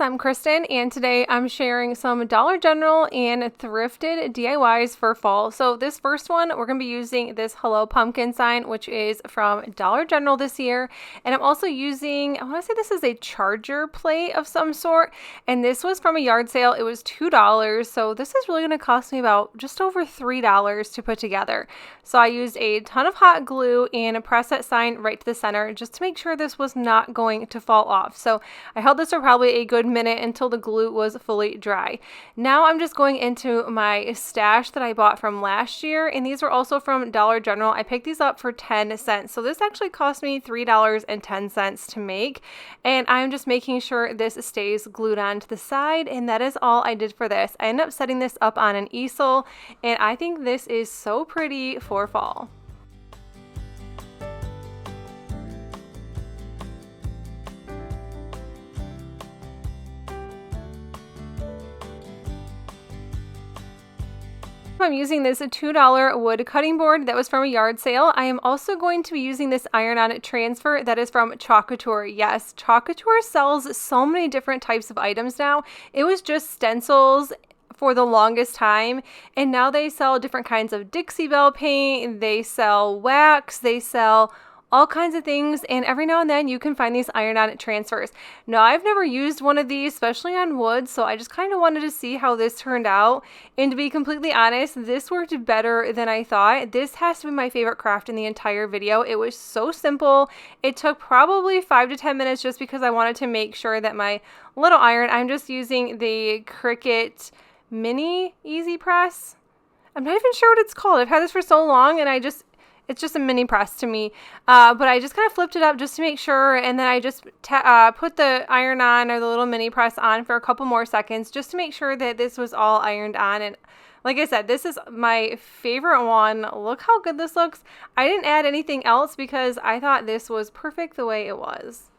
I'm Kristen, and today I'm sharing some Dollar General and thrifted DIYs for fall. So this first one, we're going to be using this Hello Pumpkin sign, which is from Dollar General this year. And I'm also using, I want to say this is a charger plate of some sort. And this was from a yard sale. It was $2. So this is really going to cost me about just over $3 to put together. So I used a ton of hot glue and pressed that sign right to the center just to make sure this was not going to fall off. So I held this for probably a good minute until the glue was fully dry. Now I'm just going into my stash that I bought from last year, and these were also from Dollar General. I picked these up for 10 cents. So this actually cost me $3.10 to make, and I'm just making sure this stays glued on to the side, and that is all I did for this. I ended up setting this up on an easel, and I think this is so pretty for fall. I'm using this $2 wood cutting board that was from a yard sale. I am also going to be using this iron-on transfer that is from Couture. Yes, Couture sells so many different types of items now. It was just stencils for the longest time, and now they sell different kinds of Dixie Belle paint, they sell wax, they sell all kinds of things, and every now and then you can find these iron-on transfers. Now, I've never used one of these, especially on wood, so I just kind of wanted to see how this turned out, and to be completely honest, this worked better than I thought. This has to be my favorite craft in the entire video. It was so simple. It took probably 5 to 10 minutes just because I wanted to make sure that my little iron, I'm just using the Cricut Mini Easy Press. I'm not even sure what it's called. I've had this for so long, and it's just a mini press to me, but I just kind of flipped it up just to make sure, and then I just put the iron on, or the little mini press on, for a couple more seconds just to make sure that this was all ironed on. And like I said, this is my favorite one. Look how good this looks. I didn't add anything else because I thought this was perfect the way it was.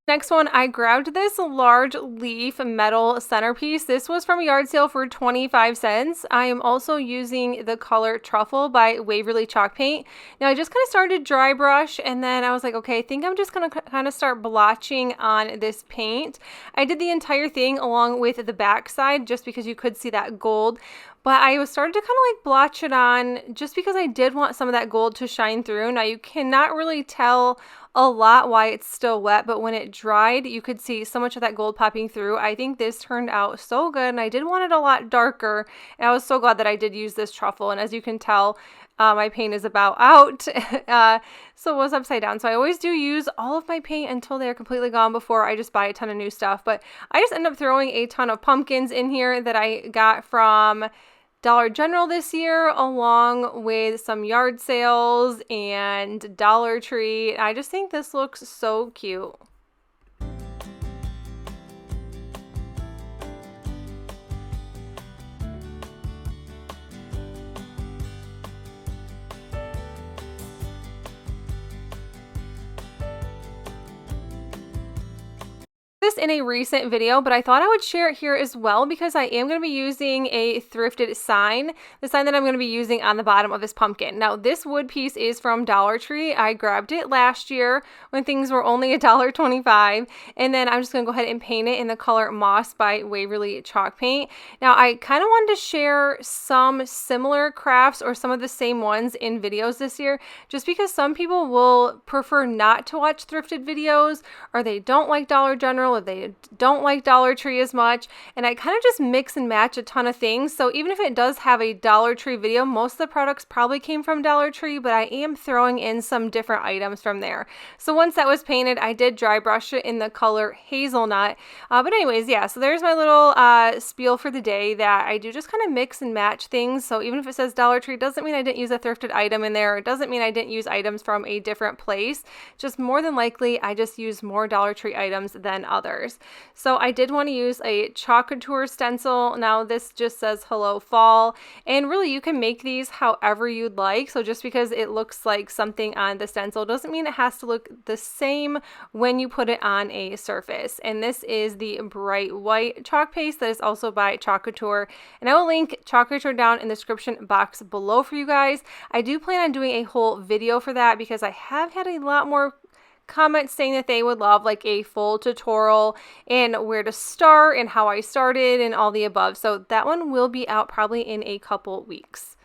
Next one, I grabbed this large leaf metal centerpiece. This was from a yard sale for 25 cents. I am also using the color Truffle by Waverly Chalk Paint. Now, I just kind of started dry brush, and then I was like, okay, I think I'm just going to kind of start blotching on this paint. I did the entire thing along with the back side just because you could see that gold. But I was starting to kind of like blotch it on just because I did want some of that gold to shine through. Now, you cannot really tell a lot why it's still wet, but when it dried, you could see so much of that gold popping through. I think this turned out so good, and I did want it a lot darker, and I was so glad that I did use this truffle. And as you can tell, my paint is about out, so it was upside down. So I always do use all of my paint until they're completely gone before I just buy a ton of new stuff. But I just end up throwing a ton of pumpkins in here that I got from Dollar General this year, along with some yard sales and Dollar Tree. I just think this looks so cute. This in a recent video, but I thought I would share it here as well because I am going to be using a thrifted sign, the sign that I'm going to be using on the bottom of this pumpkin. Now, this wood piece is from Dollar Tree. I grabbed it last year when things were only $1.25, and then I'm just going to go ahead and paint it in the color Moss by Waverly Chalk Paint. Now, I kind of wanted to share some similar crafts or some of the same ones in videos this year, just because some people will prefer not to watch thrifted videos, or they don't like Dollar General, or they don't like Dollar Tree as much, and I kind of just mix and match a ton of things. So even if it does have a Dollar Tree video, most of the products probably came from Dollar Tree, but I am throwing in some different items from there. So once that was painted, I did dry brush it in the color Hazelnut. But anyways, yeah, so there's my little spiel for the day, that I do just kind of mix and match things. So even if it says Dollar Tree, doesn't mean I didn't use a thrifted item in there. It doesn't mean I didn't use items from a different place. Just more than likely, I just use more Dollar Tree items than others. others. So I did want to use a Chalk Couture stencil. Now this just says hello fall, and really you can make these however you'd like. So just because it looks like something on the stencil doesn't mean it has to look the same when you put it on a surface. And this is the bright white chalk paste that is also by Chalk Couture, and I will link Chalk Couture down in the description box below for you guys. I do plan on doing a whole video for that because I have had a lot more comments saying that they would love like a full tutorial and where to start and how I started and all the above. So that one will be out probably in a couple weeks.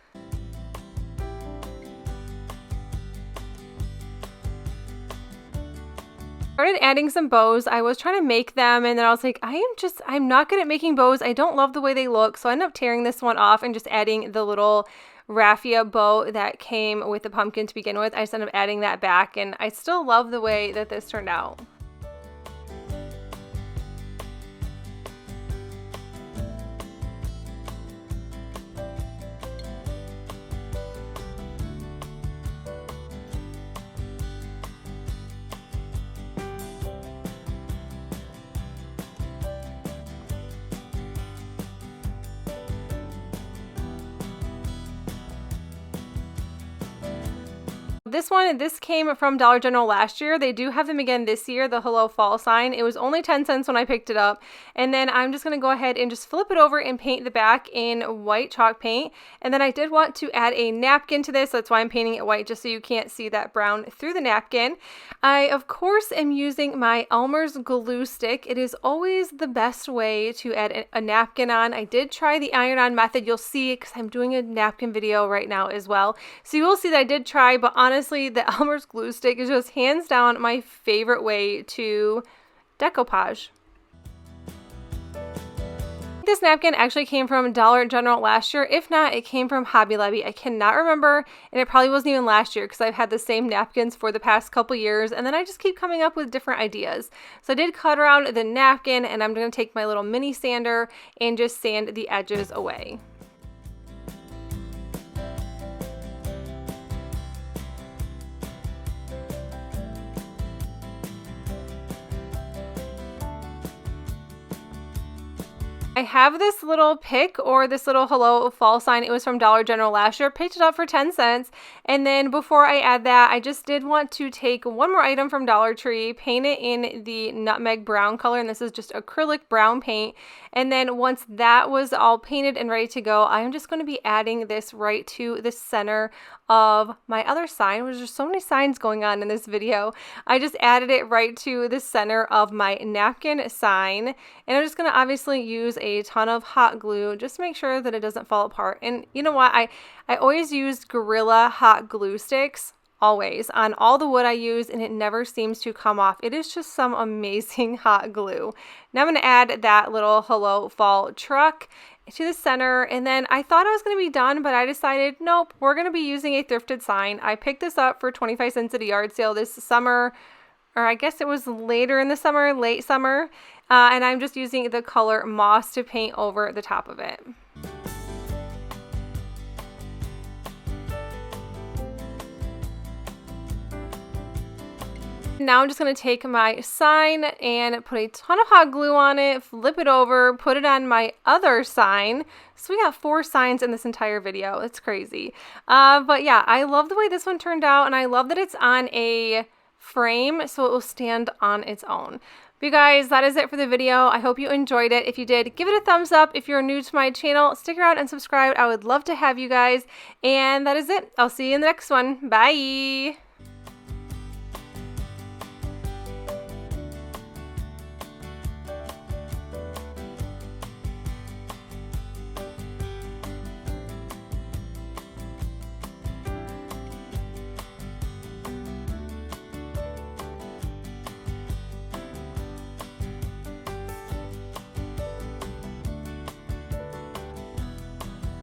Started adding some bows. I was trying to make them and then I was like, I'm not good at making bows. I don't love the way they look. So I ended up tearing this one off and just adding the little raffia bow that came with the pumpkin to begin with. I just ended up adding that back, and I still love the way that this turned out. This came from Dollar General last year. They do have them again this year, the Hello Fall sign. It was only 10 cents when I picked it up. And then I'm just going to go ahead and just flip it over and paint the back in white chalk paint. And then I did want to add a napkin to this. That's why I'm painting it white, just so you can't see that brown through the napkin. I, of course, am using my Elmer's glue stick. It is always the best way to add a napkin on. I did try the iron-on method. You'll see, because I'm doing a napkin video right now as well. So you will see that I did try, but honestly, the Elmer's glue stick is just hands down my favorite way to decoupage. This napkin actually came from Dollar General last year. If not, it came from Hobby Lobby. I cannot remember, and it probably wasn't even last year because I've had the same napkins for the past couple years, and then I just keep coming up with different ideas. So I did cut around the napkin, and I'm going to take my little mini sander and just sand the edges away. I have this little pick, or this little hello fall sign. It was from Dollar General last year. Picked it up for 10 cents. And then before I add that, I just did want to take one more item from Dollar Tree, paint it in the nutmeg brown color. And this is just acrylic brown paint. And then once that was all painted and ready to go, I'm just going to be adding this right to the center of my other sign. There's just so many signs going on in this video. I just added it right to the center of my napkin sign. And I'm just going to obviously use a ton of hot glue just to make sure that it doesn't fall apart. And you know what? I always use Gorilla hot glue sticks, always, on all the wood I use, and it never seems to come off. It is just some amazing hot glue. Now I'm going to add that little hello fall truck to the center, and then I thought I was going to be done, but I decided nope, we're going to be using a thrifted sign. I picked this up for 25 cents at a yard sale this summer, or I guess it was later in the summer, late summer, and I'm just using the color moss to paint over the top of it. Now I'm just going to take my sign and put a ton of hot glue on it, flip it over, put it on my other sign. So we got 4 signs in this entire video. It's crazy. But yeah, I love the way this one turned out, and I love that it's on a frame so it will stand on its own. But you guys, that is it for the video. I hope you enjoyed it. If you did, give it a thumbs up. If you're new to my channel, stick around and subscribe. I would love to have you guys. And that is it. I'll see you in the next one. Bye.